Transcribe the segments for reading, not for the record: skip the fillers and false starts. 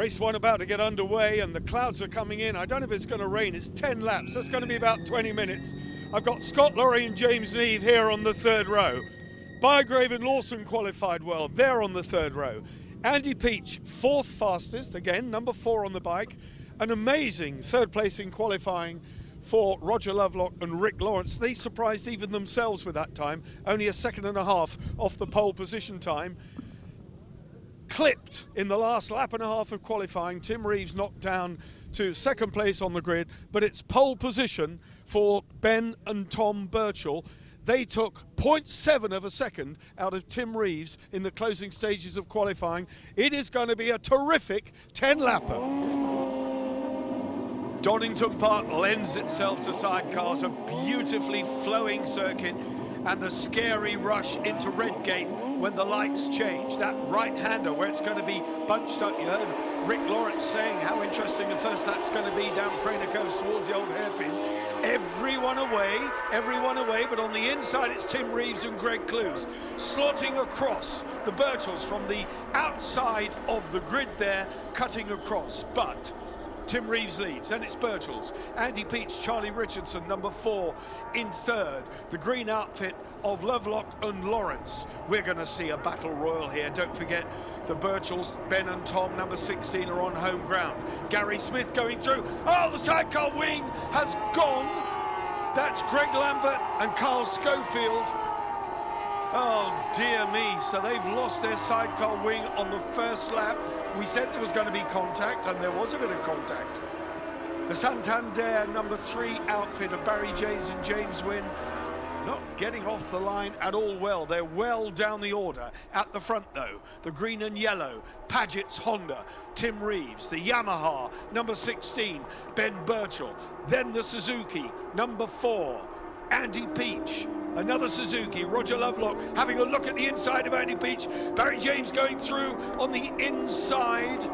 Race 1 about to get underway and the clouds are coming in. I don't know if it's going to rain. It's 10 laps. That's going to be about 20 minutes. I've got Scott Laurie and James Neve here on the third row. Bygrave and Lawson qualified well. They're on the third row. Andy Peach, fourth fastest, again, number 4 on the bike. An amazing third place in qualifying for Roger Lovelock and Rick Lawrence. They surprised even themselves with that time, only a second and a half off the pole position time. Clipped in the last lap and a half of qualifying. Tim Reeves knocked down to second place on the grid, but it's pole position for Ben and Tom Birchall. They took 0.7 of a second out of Tim Reeves in the closing stages of qualifying. It is going to be a terrific 10-lapper. Donnington Park lends itself to sidecars, a beautifully flowing circuit, and the scary rush into Redgate when the lights change. That right-hander where it's going to be bunched up. You heard Rick Lawrence saying how interesting the first lap's going to be down Prainer Coast towards the old hairpin. Everyone away, but on the inside it's Tim Reeves and Greg Cluze slotting across the Birchalls from the outside of the grid there, cutting across. But Tim Reeves leads, then it's Birchall's. Andy Peach, Charlie Richardson, number 4 in third. The green outfit of Lovelock and Lawrence. We're going to see a battle royal here. Don't forget the Birchalls, Ben and Tom, number 16, are on home ground. Gary Smith going through. Oh, the sidecar wing has gone. That's Greg Lambert and Carl Schofield. Oh dear me, so they've lost their sidecar wing on the first lap. We said there was going to be contact, and there was a bit of contact. The Santander number 3 outfit of Barry James and James Wynn not getting off the line at all well. They're well down the order. At the front though, the green and yellow, Paget's Honda, Tim Reeves, the Yamaha, number 16, Ben Birchall, then the Suzuki, number 4, Andy Peach, another Suzuki, Roger Lovelock having a look at the inside of Andy Peach. Barry James going through on the inside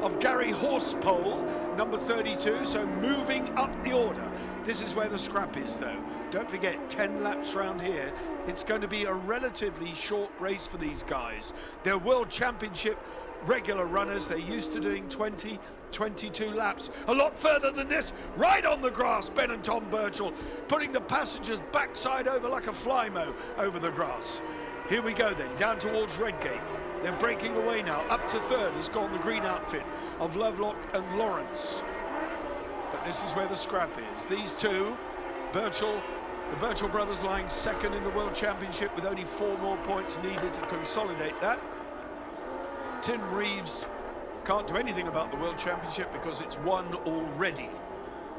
of Gary Horsepole, number 32, so moving up the order. This is where the scrap is though. Don't forget, 10 laps round here. It's going to be a relatively short race for these guys. They're World Championship regular runners. They're used to doing 20, 22 laps. A lot further than this, right on the grass, Ben and Tom Birchall, putting the passengers backside over like a flymo over the grass. Here we go then, down towards Redgate. They're breaking away now. Up to third has gone the green outfit of Lovelock and Lawrence. But this is where the scrap is. These two, Birchall, the Birchall brothers lying second in the World Championship with only 4 more points needed to consolidate that. Tim Reeves can't do anything about the World Championship because it's won already.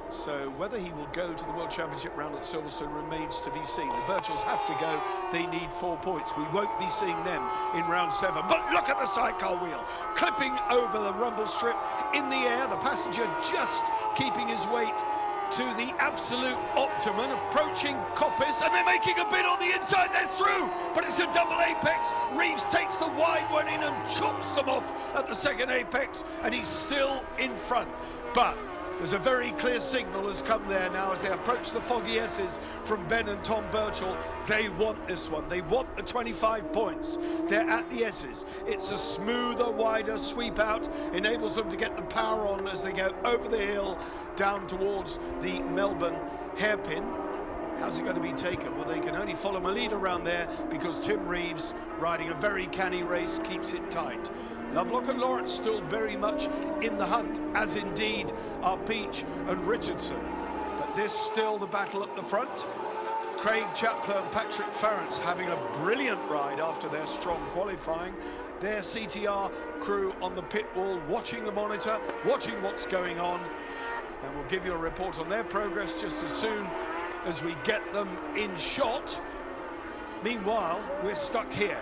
So whether he will go to the World Championship round at Silverstone remains to be seen. The Birchalls have to go. They need 4 points. We won't be seeing them in round 7. But look at the sidecar wheel, clipping over the rumble strip in the air. The passenger just keeping his weight to the absolute optimum, approaching Coppice, and they're making a bid on the inside. They're through, but it's a double apex. Reeves takes the wide one in and chops them off at the second apex, and he's still in front. But there's a very clear signal has come there now as they approach the foggy S's from Ben and Tom Birchall. They want this one. They want the 25 points. They're at the S's. It's a smoother, wider sweep out, enables them to get the power on as they go over the hill down towards the Melbourne hairpin. How's it going to be taken? Well, they can only follow a lead around there because Tim Reeves, riding a very canny race, keeps it tight. Lovelock and Lawrence still very much in the hunt, as indeed are Peach and Richardson. But this still the battle at the front. Craig Chapler and Patrick Farrance having a brilliant ride after their strong qualifying. Their CTR crew on the pit wall, watching the monitor, watching what's going on. And we'll give you a report on their progress just as soon as we get them in shot. Meanwhile, we're stuck here.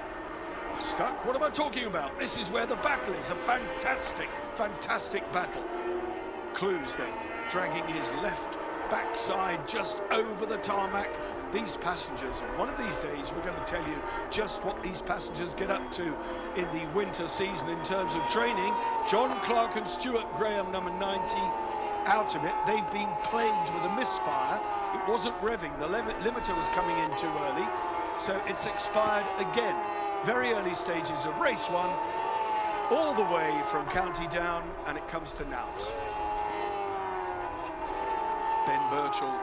Stuck? What am I talking about? This is where the battle is. A fantastic, fantastic battle. Cluze then dragging his left backside just over the tarmac. These passengers, and one of these days we're going to tell you just what these passengers get up to in the winter season in terms of training. John Clark and Stuart Graham, number 90, out of it. They've been plagued with a misfire. It wasn't revving. The limiter was coming in too early, so it's expired again. Very early stages of race 1. all the way from County Down, and it comes to Nout. Ben Birchall,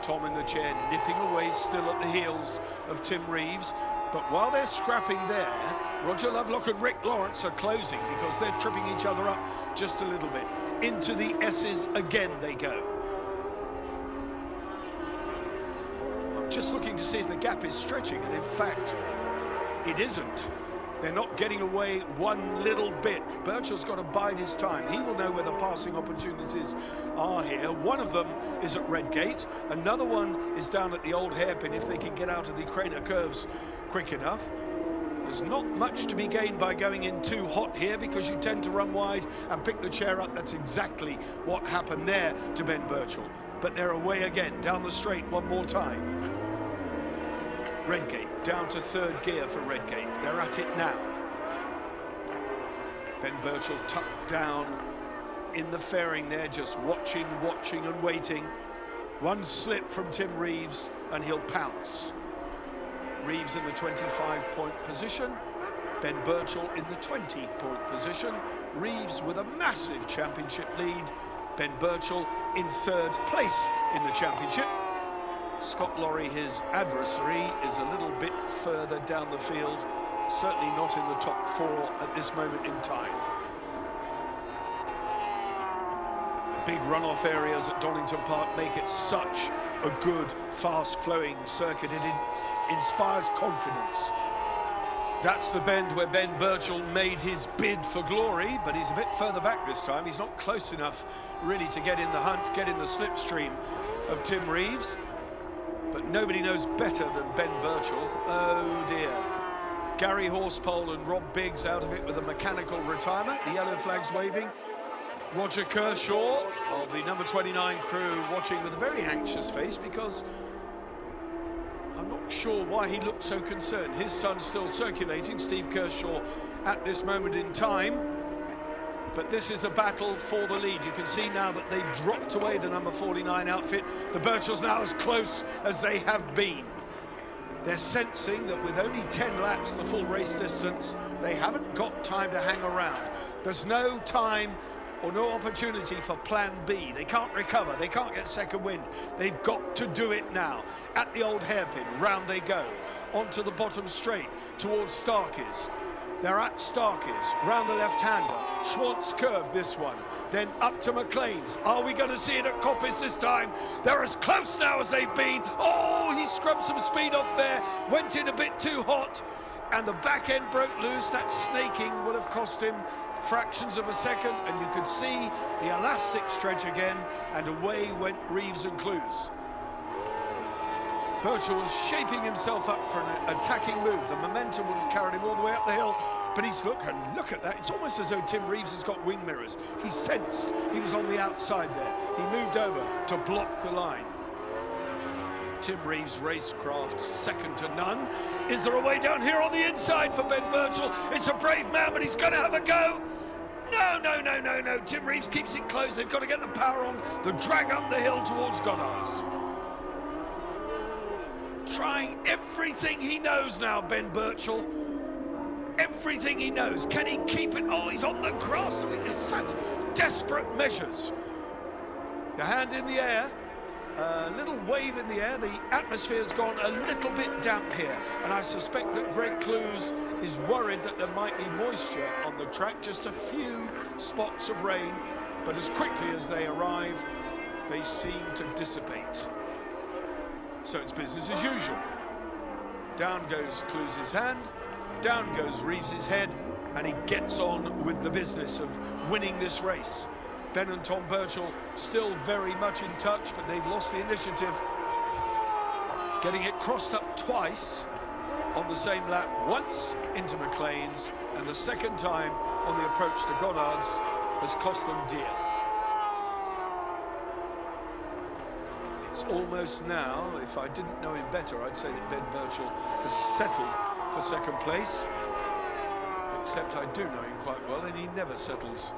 Tom in the chair, nipping away still at the heels of Tim Reeves. But while they're scrapping there, Roger Lovelock and Rick Lawrence are closing because they're tripping each other up just a little bit. Into the S's again they go. I'm just looking to see if the gap is stretching, and in fact, it isn't. They're not getting away one little bit. Birchall's got to bide his time. He will know where the passing opportunities are here. One of them is at Redgate. Another one is down at the old hairpin if they can get out of the Craner curves quick enough. There's not much to be gained by going in too hot here because you tend to run wide and pick the chair up. That's exactly what happened there to Ben Birchall. But they're away again, down the straight one more time. Redgate, down to third gear for Redgate. They're at it now. Ben Birchall tucked down in the fairing there, just watching and waiting. One slip from Tim Reeves and he'll pounce. Reeves in the 25-point position. Ben Birchall in the 20-point position. Reeves with a massive championship lead. Ben Birchall in third place in the championship. Scott Lorry, his adversary, is a little bit further down the field, certainly not in the top four at this moment in time. The big runoff areas at Donnington Park make it such a good, fast-flowing circuit. It inspires confidence. That's the bend where Ben Birchall made his bid for glory, but he's a bit further back this time. He's not close enough, really, to get in the hunt, get in the slipstream of Tim Reeves. But nobody knows better than Ben Birchall. Oh dear. Gary Horsepole and Rob Biggs out of it with a mechanical retirement. The yellow flag's waving. Roger Kershaw of the number 29 crew watching with a very anxious face because I'm not sure why he looked so concerned. His son's still circulating, Steve Kershaw, at this moment in time. But this is the battle for the lead. You can see now that they've dropped away the number 49 outfit. The Birchalls now as close as they have been. They're sensing that with only 10 laps, the full race distance, they haven't got time to hang around. There's no time or no opportunity for plan B. They can't recover, they can't get second wind. They've got to do it now. At the old hairpin, round they go. Onto the bottom straight, towards Starkey's. They're at Starkey's, round the left-hander. Schwantz curved this one, then up to McLean's. Are we going to see it at Coppice this time? They're as close now as they've been. Oh, he scrubbed some speed off there, went in a bit too hot, and the back end broke loose. That snaking will have cost him fractions of a second, and you could see the elastic stretch again, and away went Reeves and Cluze. Birchall was shaping himself up for an attacking move. The momentum would have carried him all the way up the hill, but he's look at that. It's almost as though Tim Reeves has got wing mirrors. He sensed he was on the outside there. He moved over to block the line. Tim Reeves' racecraft, second to none. Is there a way down here on the inside for Ben Birchall? It's a brave man, but he's going to have a go. No. Tim Reeves keeps it close. They've got to get the power on the drag up the hill towards Goddard's. Trying everything he knows now, Ben Birchall. Everything he knows. Can he keep it? Oh, he's on the grass. I mean, it's such desperate measures. The hand in the air. A little wave in the air. The atmosphere's gone a little bit damp here, and I suspect that Greg Cluze is worried that there might be moisture on the track, just a few spots of rain, but as quickly as they arrive, they seem to dissipate. So it's business as usual. Down goes Cluze's hand, down goes Reeves's head, and he gets on with the business of winning this race. Ben and Tom Birchall still very much in touch, but they've lost the initiative. Getting it crossed up twice on the same lap, once into McLean's, and the second time on the approach to Goddard's has cost them dear. It's almost now, if I didn't know him better, I'd say that Ben Birchall has settled for second place. Except I do know him quite well, and he never settles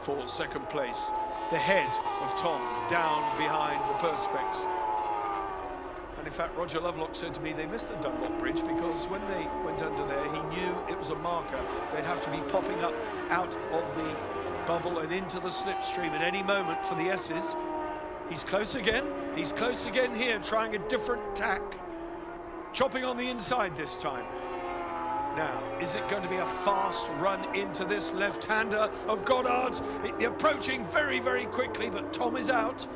for second place. The head of Tom down behind the perspex. And fact, Roger Lovelock said to me they missed the Dunlop Bridge because when they went under there, he knew it was a marker. They'd have to be popping up out of the bubble and into the slipstream at any moment for the S's. He's close again. He's close again here, trying a different tack. Chopping on the inside this time. Now, is it going to be a fast run into this left-hander of Goddard's? Approaching very, very quickly, but Tom is out.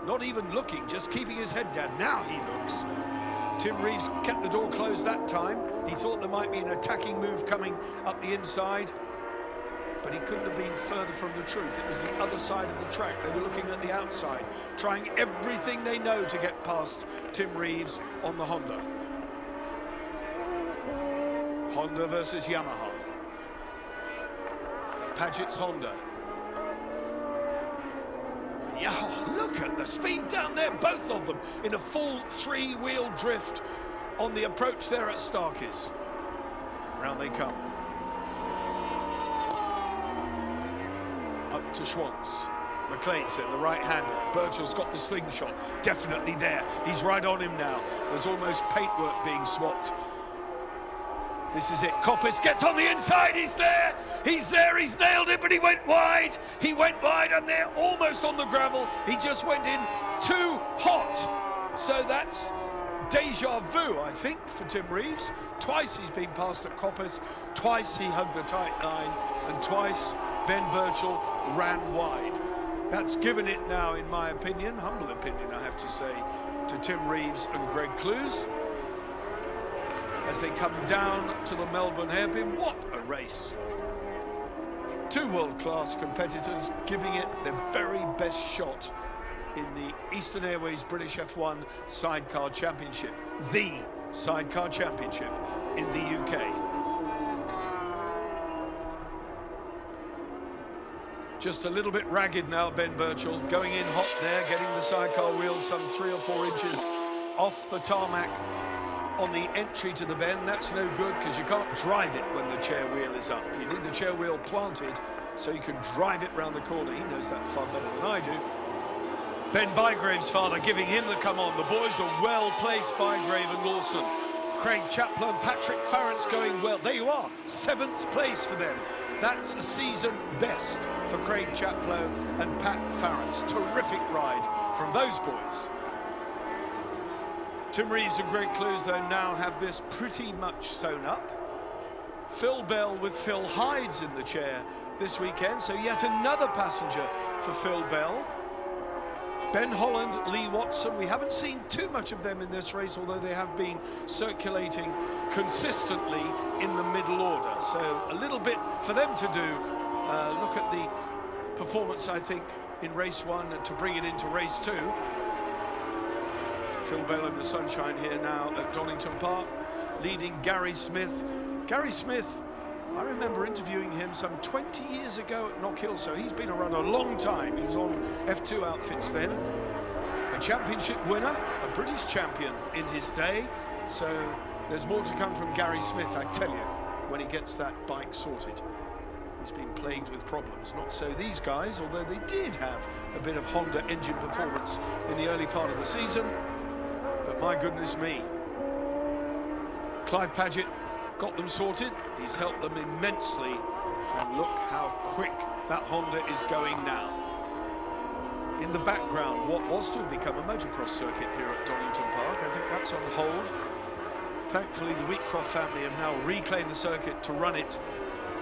Not even looking, just keeping his head down. Now he looks. Tim Reeves kept the door closed that time. He thought there might be an attacking move coming up the inside, but he couldn't have been further from the truth. It was the other side of the track. They were looking at the outside, trying everything they know to get past Tim Reeves on the Honda. Honda versus Yamaha. Paget's Honda. Yeah, oh, look at the speed down there, both of them in a full three-wheel drift on the approach there at Starkey's. Round they come. Up to Schwantz. McLean's in the right-hander. Birchall's got the slingshot, definitely there. He's right on him now. There's almost paintwork being swapped. This is it. Coppice gets on the inside. He's there. He's there. He's nailed it, but he went wide. He went wide, and they're almost on the gravel. He just went in too hot. So that's deja vu, I think, for Tim Reeves. Twice he's been passed at Coppice. Twice he hugged the tight line, and twice Ben Birchall ran wide. That's given it now, in my opinion, humble opinion, I have to say, to Tim Reeves and Greg Cluze. As they come down to the Melbourne hairpin. What a race. Two world-class competitors giving it their very best shot in the Eastern Airways British F1 Sidecar Championship, the Sidecar Championship in the UK. Just a little bit ragged now, Ben Birchall, going in hot there, getting the sidecar wheels some 3 or 4 inches off the tarmac on the entry to the bend. That's no good because you can't drive it when the chair wheel is up. You need the chair wheel planted so you can drive it round the corner. He knows that far better than I do. Ben Bygrave's father giving him the come on. The boys are well placed, Bygrave and Lawson. Craig Chaplow and Patrick Farrance going well. There you are, 7th place for them. That's a season best for Craig Chaplow and Pat Farrance. Terrific ride from those boys. Tim Reeves and Greg Cluze, though, now have this pretty much sewn up. Phil Bell with Phil Hydes in the chair this weekend, so yet another passenger for Phil Bell. Ben Holland, Lee Watson, we haven't seen too much of them in this race, although they have been circulating consistently in the middle order. So a little bit for them to do. Look at the performance, I think, in race 1 to bring it into race 2. Phil Bell in the sunshine here now at Donnington Park, leading Gary Smith. Gary Smith, I remember interviewing him some 20 years ago at Knock Hill, so he's been around a long time. He was on F2 outfits then. A championship winner, a British champion in his day, so there's more to come from Gary Smith, I tell you, when he gets that bike sorted. He's been plagued with problems. Not so these guys, although they did have a bit of Honda engine performance in the early part of the season. But my goodness me, Clive Paget got them sorted. He's helped them immensely, and look how quick that Honda is going now. In the background, what was to have become a motocross circuit here at Donnington Park, I think that's on hold. Thankfully, the Wheatcroft family have now reclaimed the circuit to run it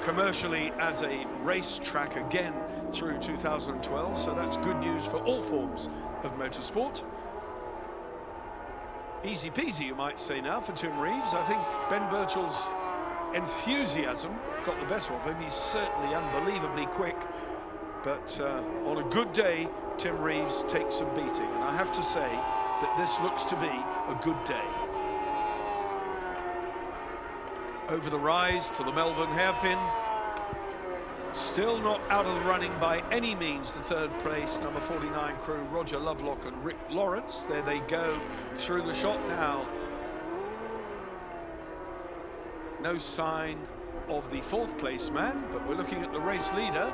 commercially as a racetrack again through 2012, so that's good news for all forms of motorsport. Easy peasy, you might say now, for Tim Reeves. I think Ben Birchall's enthusiasm got the better of him. He's certainly unbelievably quick, but on a good day, Tim Reeves takes some beating, and I have to say that this looks to be a good day. Over the rise to the Melbourne hairpin. Still not out of the running by any means, the 3rd place, number 49 crew, Roger Lovelock and Rick Lawrence. There they go through the shot now. No sign of the 4th place man, but we're looking at the race leader.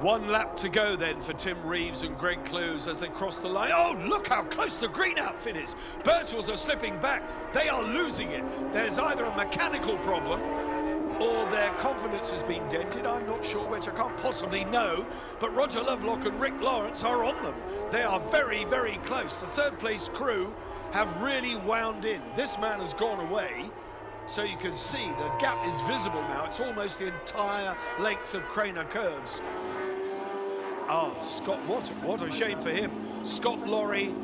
One lap to go then for Tim Reeves and Greg Cluze as they cross the line. Oh, look how close the green outfit is. Birchall's are slipping back. They are losing it. There's either a mechanical problem or their confidence has been dented. I'm not sure which, I can't possibly know. But Roger Lovelock and Rick Lawrence are on them. They are very, very close. The third place crew have really wound in. This man has gone away. So you can see the gap is visible now. It's almost the entire length of Craner Curves. Oh, Scott, what a shame for him. Scott Lorry,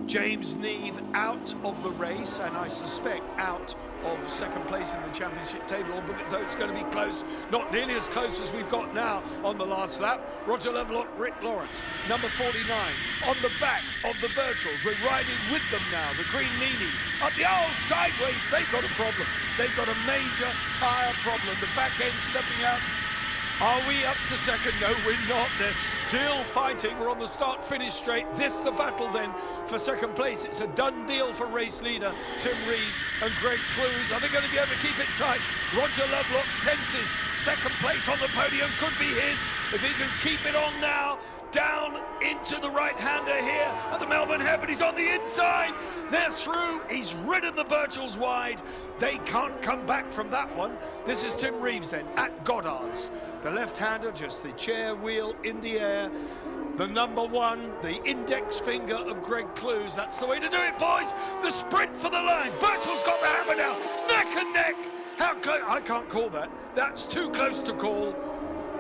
James Neve out of the race, and I suspect out of second place in the championship table, although it's going to be close, not nearly as close as we've got now on the last lap. Roger Lovelock, Rick Lawrence, number 49, on the back of the Birchalls. We're riding with them now, the Green Meanie. Up the sideways, they've got a problem. They've got a major tyre problem. The back end stepping out. Are we up to second? No, we're not. They're still fighting. We're on the start-finish straight. This the battle then for second place. It's a done deal for race leader Tim Reeves and Greg Cluze. Are they going to be able to keep it tight? Roger Lovelock senses second place on the podium could be his if he can keep it on now. Down into the right-hander here at the Melbourne Head, but he's on the inside. They're through. He's ridden the Birchalls wide. They can't come back from that one. This is Tim Reeves then at Goddard's. The left-hander, just the chair wheel in the air. The number one, the index finger of Greg Cluze. That's the way to do it, boys. The sprint for the line. Birchall's got the hammer now. Neck and neck. How close? I can't call that. That's too close to call.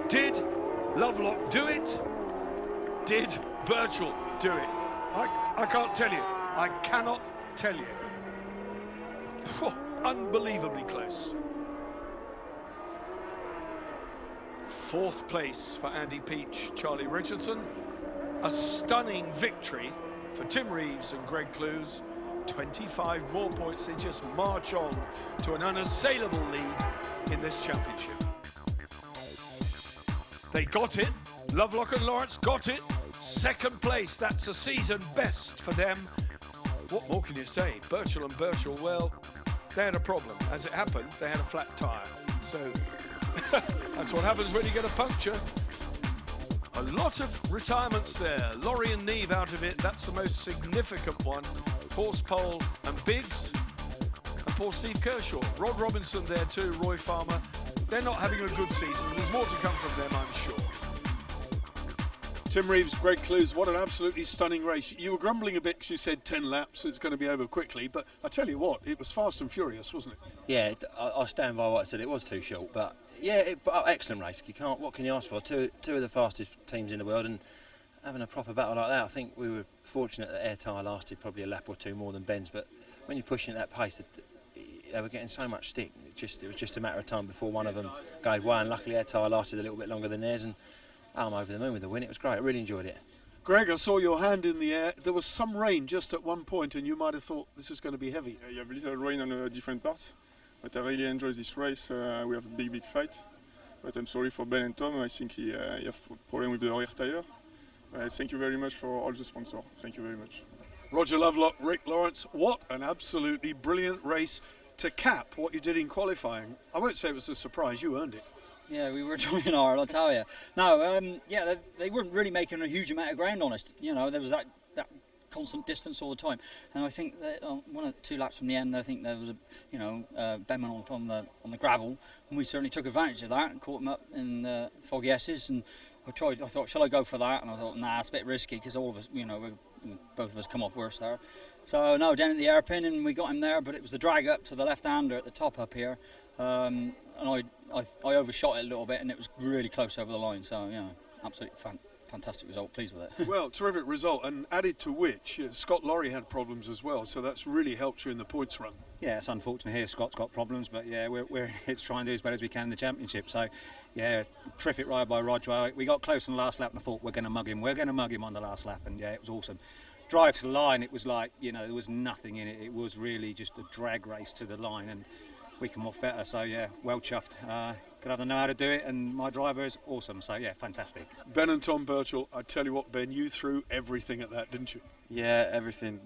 Did Lovelock do it? Did Birchall do it? I can't tell you. I cannot tell you. Oh, unbelievably close. Fourth place for Andy Peach, Charlie Richardson. A stunning victory for Tim Reeves and Greg Cluze. 25 more points. They just march on to an unassailable lead in this championship. They got it. Lovelock and Lawrence got it. Second place, that's a season best for them. What more can you say? Birchall and Birchall, well, they had a problem. As it happened, they had a flat tyre. So that's what happens when you get a puncture. A lot of retirements there. Laurie and Neve out of it, that's the most significant one. Horsepole and Biggs, and poor Steve Kershaw. Rod Robinson there too, Roy Farmer. They're not having a good season. There's more to come from them, I'm sure. Tim Reeves, Greg Cluze, what an absolutely stunning race. You were grumbling a bit because you said 10 laps, it's going to be over quickly, but I tell you what, it was fast and furious, wasn't it? Yeah, I stand by what I said, it was too short, but yeah, excellent race. What can you ask for? Two of the fastest teams in the world, and having a proper battle like that, I think we were fortunate that air tyre lasted probably a lap or two more than Ben's, but when you're pushing at that pace, they were getting so much stick, it was just a matter of time before one of them gave way, and luckily air tyre lasted a little bit longer than theirs, and I'm over the moon with the win. It was great. I really enjoyed it. Greg, I saw your hand in the air. There was some rain just at one point, and you might have thought this is going to be heavy. You have a little rain on different parts, but I really enjoy this race. We have a big fight, but I'm sorry for Ben and Tom. I think he have a problem with the rear tyre. Thank you very much for all the sponsors. Thank you very much. Roger Lovelock, Rick Lawrence, what an absolutely brilliant race to cap what you did in qualifying. I won't say it was a surprise, you earned it. Yeah, we were trying hard, I'll tell you. No, yeah, they weren't really making a huge amount of ground on us. You know, there was that constant distance all the time. And I think that 1 or 2 laps from the end, I think there was Ben went on the gravel, and we certainly took advantage of that and caught him up in foggy S's. And I thought, shall I go for that? And I thought, nah, it's a bit risky because all of us, both of us come off worse there. So no, down at the hairpin, and we got him there, but it was the drag up to the left-hander at the top up here. And I overshot it a little bit, and it was really close over the line. So yeah, absolutely fantastic result. Pleased with it. Well, terrific result, and added to which Scott Lorry had problems as well. So that's really helped you in the points run. Yeah, it's unfortunate here. Scott's got problems, but yeah, we're here to try and do as well as we can in the championship. So yeah, terrific ride by Roger. We got close on the last lap, and I thought we're going to mug him. We're going to mug him on the last lap, and yeah, it was awesome. Drive to the line, it was like, there was nothing in it. It was really just a drag race to the line, and we come off better. So yeah, well chuffed. Could either know how to do it, and my driver is awesome. So yeah, fantastic. Ben and Tom Birchall, I tell you what, Ben, you threw everything at that, didn't you? Yeah, everything.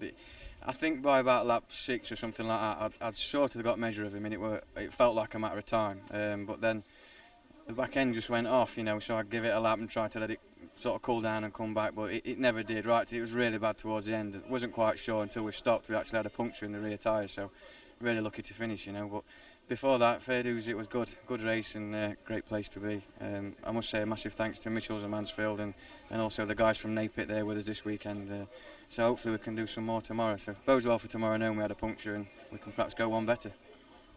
I think by about lap 6 or something like that, I'd sort of got measure of him, and it felt like a matter of time. But then the back end just went off, you know, so I'd give it a lap and try to let it sort of cool down and come back, but it never did. Right, it was really bad towards the end. I wasn't quite sure until we stopped. We actually had a puncture in the rear tyre, so really lucky to finish, you know. But before that, fair dues, it was good race and great place to be. I must say a massive thanks to Mitchells and Mansfield and also the guys from Napit there with us this weekend. So hopefully we can do some more tomorrow. So bodes well for tomorrow, knowing we had a puncture and we can perhaps go one better.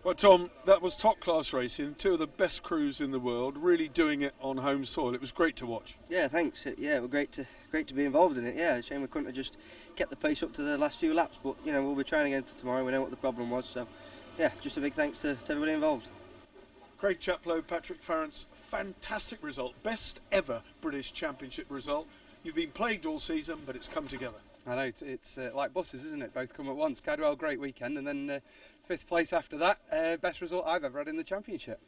Well, Tom, that was top class racing. Two of the best crews in the world, really doing it on home soil. It was great to watch. Yeah, thanks. Yeah, it was great to be involved in it. Yeah, shame we couldn't have just kept the pace up to the last few laps, but you know, we'll be trying again for tomorrow. We know what the problem was, so yeah, just a big thanks to everybody involved. Craig Chaplow, Patrick Farrance, fantastic result, best ever British Championship result. You've been plagued all season, but it's come together. I know, it's like buses, isn't it? Both come at once. Cadwell, great weekend, and then 5th place after that. Best result I've ever had in the championship.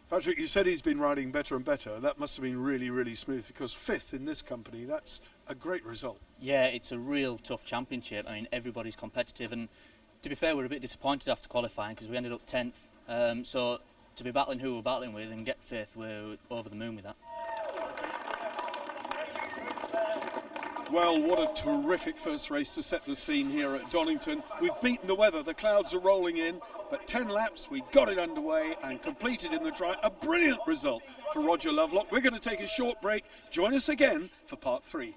Patrick, you said he's been riding better and better. That must have been really, really smooth, because 5th in this company, that's a great result. Yeah, it's a real tough championship. I mean, everybody's competitive, and to be fair, we're a bit disappointed after qualifying because we ended up 10th. So to be battling who we're battling with and get 5th, we're over the moon with that. Well, what a terrific first race to set the scene here at Donnington. We've beaten the weather, the clouds are rolling in, but 10 laps, we got it underway and completed in the dry. A brilliant result for Roger Lovelock. We're going to take a short break. Join us again for part 3.